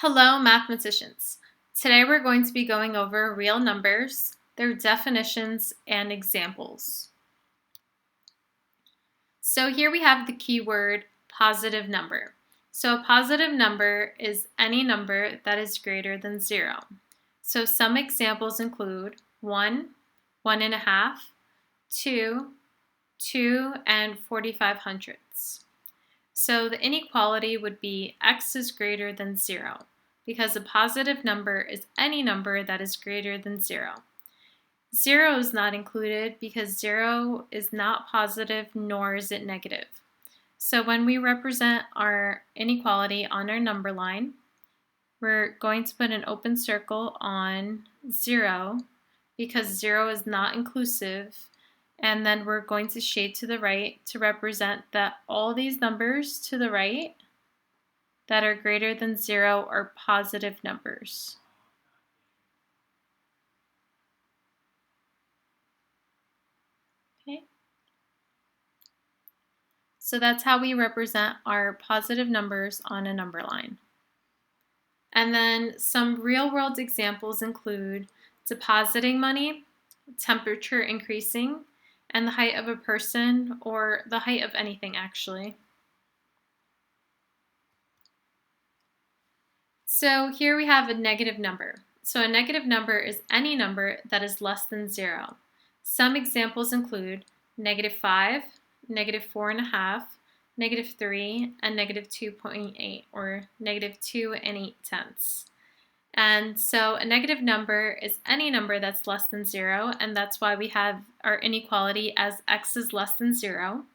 Hello, mathematicians. Today we're going to be going over real numbers, their definitions, and examples. So here we have the keyword positive number. So a positive number is any number that is greater than 0. So some examples include 1, 1.5, 2, 2, and 45 hundredths. So the inequality would be x is greater than 0, because a positive number is any number that is greater than 0. 0 is not included because 0 is not positive nor is it negative. So when we represent our inequality on our number line, we're going to put an open circle on 0 because 0 is not inclusive, and then we're going to shade to the right to represent that all these numbers to the right that are greater than 0 are positive numbers. Okay. So that's how we represent our positive numbers on a number line. And then some real-world examples include depositing money, temperature increasing, and the height of a person, or the height of anything actually. So here we have a negative number. So a negative number is any number that is less than 0. Some examples include -5, -4.5, -3, and -2.8, or -2 and 8/10. And so a negative number is any number that's less than 0, and that's why we have our inequality as x is less than 0.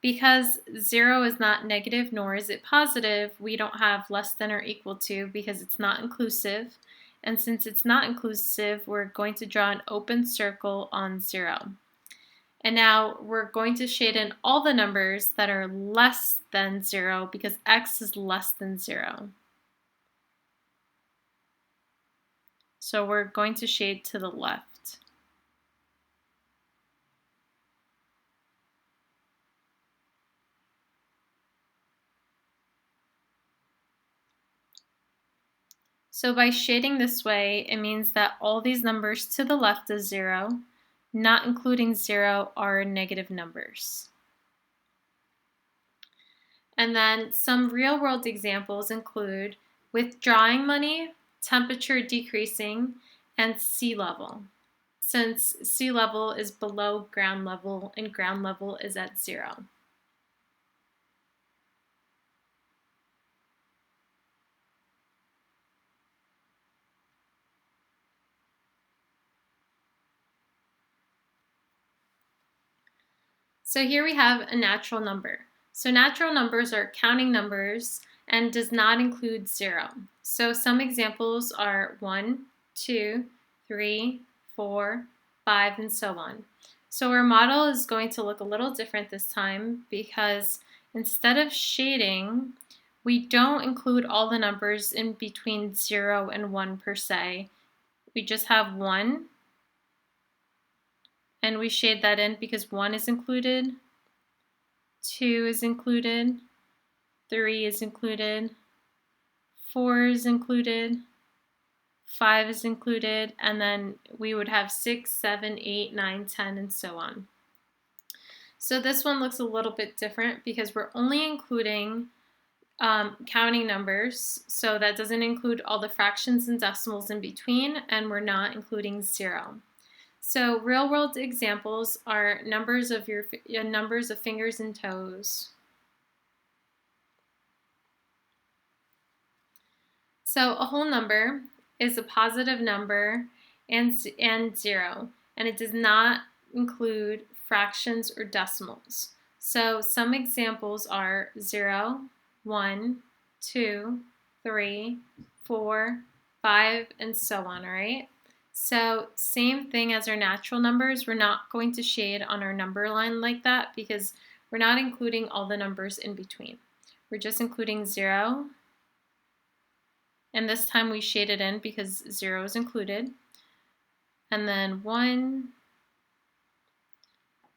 Because 0 is not negative nor is it positive, we don't have less than or equal to because it's not inclusive. And since it's not inclusive, we're going to draw an open circle on 0. And now we're going to shade in all the numbers that are less than 0 because x is less than 0. So we're going to shade to the left. So by shading this way, it means that all these numbers to the left of 0, not including 0, are negative numbers. And then some real-world examples include withdrawing money, temperature decreasing, and sea level, since sea level is below ground level and ground level is at 0. So here we have a natural number. So natural numbers are counting numbers and does not include 0. So some examples are 1, 2, 3, 4, 5, and so on. So our model is going to look a little different this time because instead of shading, we don't include all the numbers in between 0 and 1 per se. We just have 1, and we shade that in because 1 is included, 2 is included, 3 is included, 4 is included, 5 is included, and then we would have 6, 7, 8, 9, 10, and so on. So this one looks a little bit different because we're only including counting numbers, so that doesn't include all the fractions and decimals in between, and we're not including 0. So real-world examples are numbers of numbers of fingers and toes. So a whole number is a positive number and 0, and it does not include fractions or decimals. So some examples are 0, 1, 2, 3, 4, 5, and so on, all right? So same thing as our natural numbers, we're not going to shade on our number line like that because we're not including all the numbers in between. We're just including 0, and this time we shade it in because 0 is included. And then 1,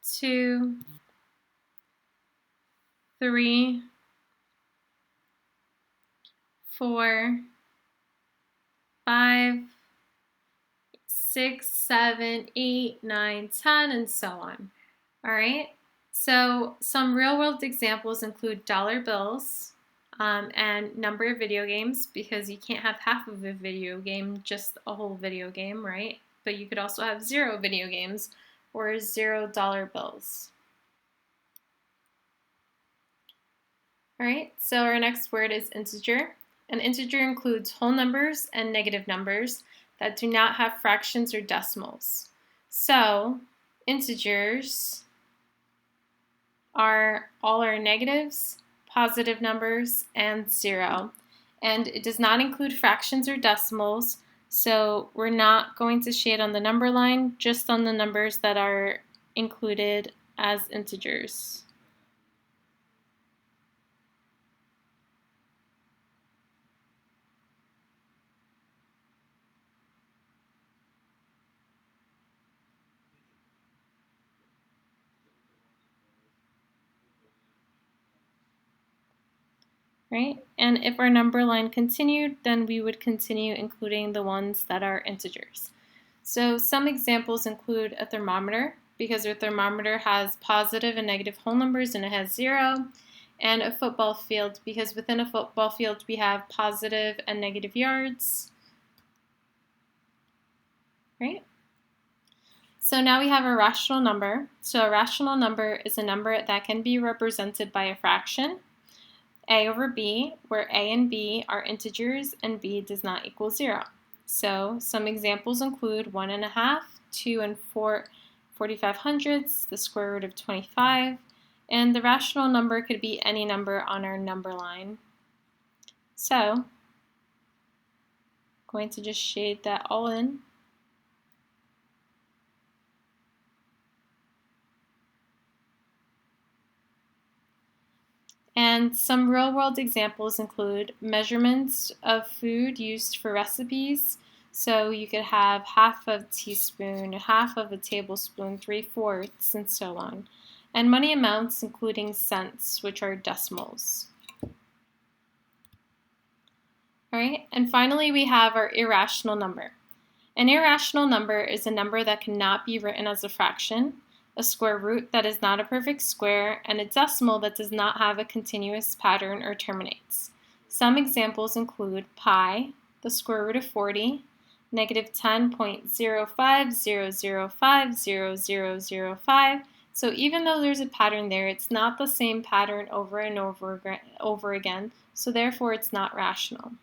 2, 3, 4, 5, 6, 7, 8, 9, 10, and so on. All right, so some real-world examples include dollar bills and number of video games, because you can't have half of a video game, just a whole video game, right? But you could also have 0 video games or $0 bills. All right, so our next word is integer. An integer includes whole numbers and negative numbers that do not have fractions or decimals. So integers are all our negatives, positive numbers, and 0. And it does not include fractions or decimals, so we're not going to shade on the number line, just on the numbers that are included as integers. Right? And if our number line continued, then we would continue including the ones that are integers. So some examples include a thermometer, because our thermometer has positive and negative whole numbers and it has 0, and a football field, because within a football field we have positive and negative yards. Right? So now we have a rational number. So a rational number is a number that can be represented by a fraction, a over b, where a and b are integers and b does not equal 0. So some examples include 1 1/2, 2 and 4 4500ths, the square root of 25, and the rational number could be any number on our number line. So I'm going to just shade that all in. And some real-world examples include measurements of food used for recipes. So you could have half of a teaspoon, half of a tablespoon, 3/4, and so on. And money amounts, including cents, which are decimals. All right, and finally we have our irrational number. An irrational number is a number that cannot be written as a fraction, a square root that is not a perfect square, and a decimal that does not have a continuous pattern or terminates. Some examples include pi, the square root of 40, negative 10.050050005. So even though there's a pattern there, it's not the same pattern over and over again, so therefore it's not rational.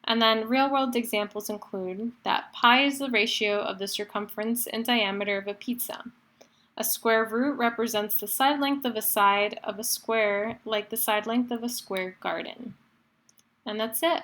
And then real-world examples include that pi is the ratio of the circumference and diameter of a pizza. A square root represents the side length of a side of a square, like the side length of a square garden. And that's it.